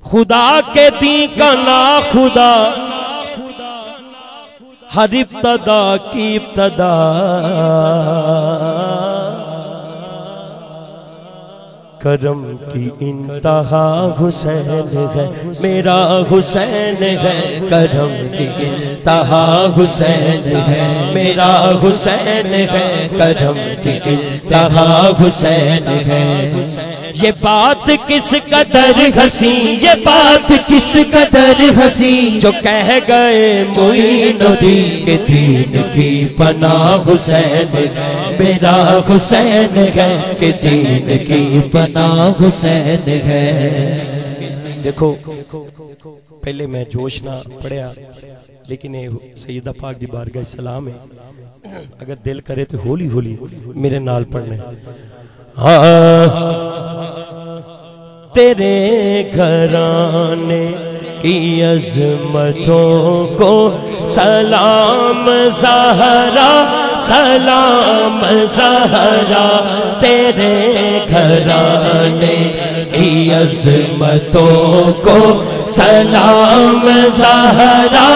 خدا کے دین کا نا خدا ہر ابتدا کی ابتدا کرم کی انتہا حسین ہے میرا حسین ہے کرم کی انتہا حسین ہے میرا حسین ہے کرم کی انتہا حسین ہے یہ بات کس قدر حسین یہ بات کس قدر حسین جو کہہ گئے معین الدین کے دین کی پناہ حسین ہے میرا حسین ہے کہ دین کی پناہ حسین ہے دیکھو پہلے میں جوش نہ پڑھیا لیکن سیدہ پاک دی بارگاہ سلام ہے اگر دل کرے تو ہولی ہولی میرے نال پڑھنے تیرے گھرانے کی عظمتوں کو سلام زہرا سلام زہرا تیرے گھرانے کی عظمتوں کو سلام زہرا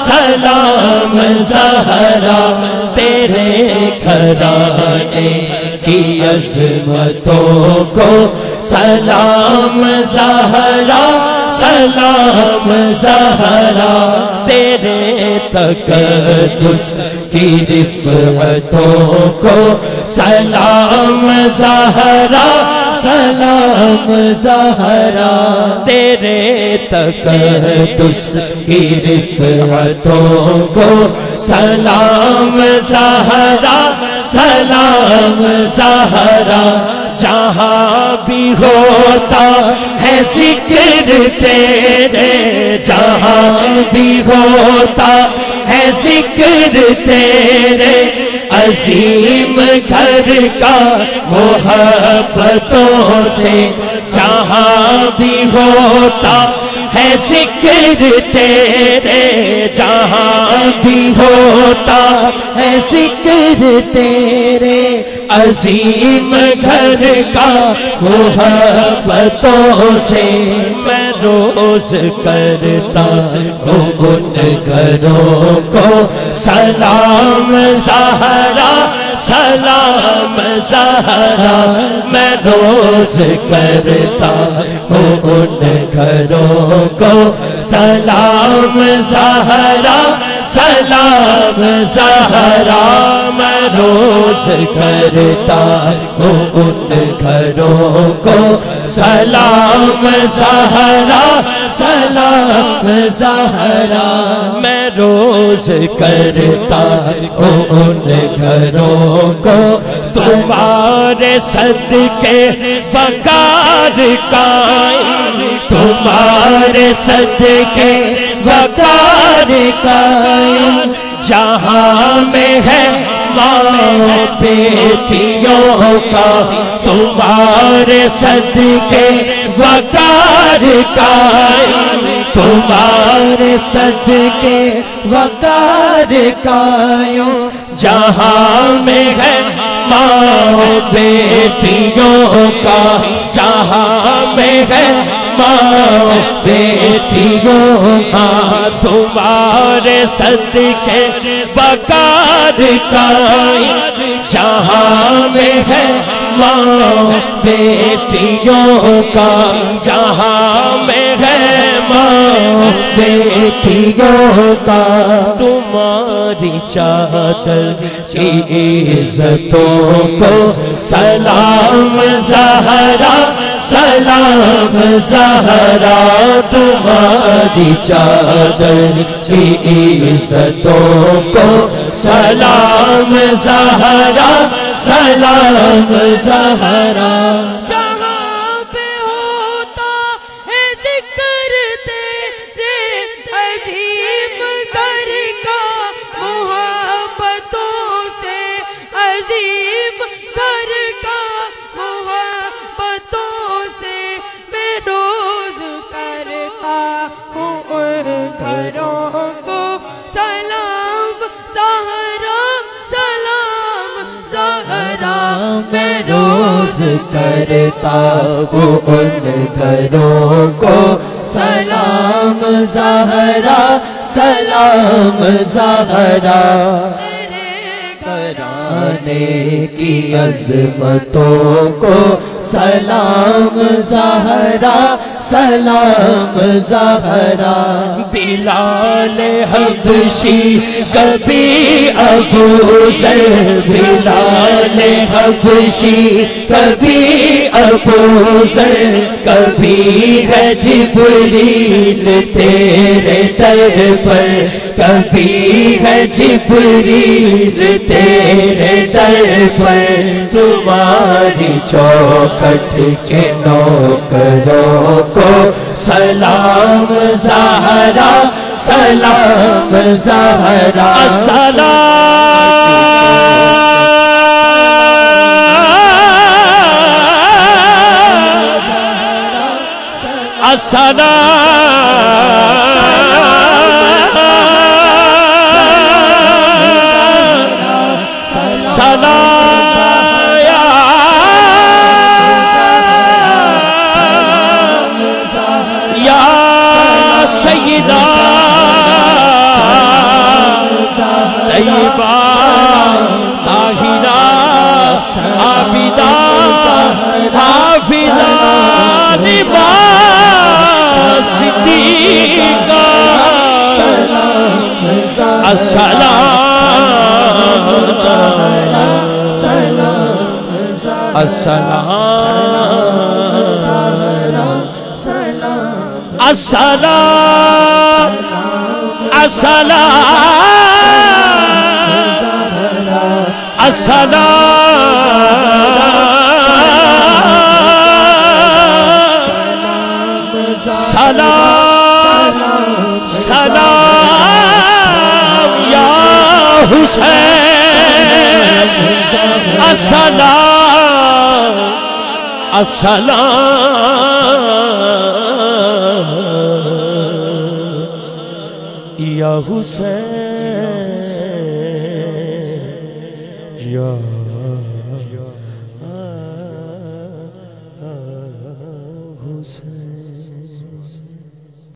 سلام زہرا تیرے گھرانے کی عظمتوں کو سلام زہرا سلام زہرا تیرے تقدس کی رفعتوں کو سلام زہرا سلام زہرا تیرے تقدس کی رفعتوں کو سلام زہرا سلام زہرا جہاں بھی ہوتا ہے ذکر تیرے جہاں بھی ہوتا ہے ذکر تیرے عظیم گھر کا محبتوں سے جہاں بھی ہوتا ہے ذکر تیرے جہاں بھی ہوتا ہے ذکر تیرے عظیم گھر کا محبتوں سے میں روز کرتا ہوں ان گھروں کو سلام زہرا سلام زہرا میں روز کرتا ہوں ان گھروں کو سلام زہرا سلام زہرا میں روز کرتا ہوں ان گھروں کو سلام زہرا سلام زہرا میں روز کرتا ہوں ان گھروں کو تمہارے صدقے وقار قائم تمہارے صدقے وقار قائم جہاں میں ہے ماں بیٹیوں کا تمہارے صدقے وقار قائم تمہارے صدقے وقار قائم جہاں میں ہے ماں بیٹیوں کا جہاں میں ہے ماں بیٹیوں کا تمہارے صدقے وقار قائم جہاں میں ہے ماں بیٹیوں کا جہاں میں ہے ماں بیٹیوں کا تمہاری چادر کی عزتوں کو سلام زہرا سلام زہرا تمہاری چادر کی عزتوں کو سلام زہرا سلام زہرا جہاں پہ ہوتا ہے ذکر تیرے عظیم گھر کا محبتوں سے عظیم گھر کا محبتوں سے میں روز کرتا ہوں ان گھروں کو سلام زہرا سلام زہرا میں روز کرتا ہوں ان گھروں کو زہرا سلام زہرا گھرانے کی عظمتوں کو سلام زہرا سلام زہرا بلال حبشی کبھی ابو ذر بلال حبشی کبھی ابو ذر کبھی ہے جبریل تیرے در پر کبھی ہے جبریل تیرے در پر تمہاری چوکھٹ کے نوکروں کو سلام زہرا سلام زہرا سیدہ طیبہ طاہرہ عابدہ حافظہ نبا صدیقہ السلام السلام السلام السلام سلام سلام یا حسین السلام السلام یا حسین یا حسین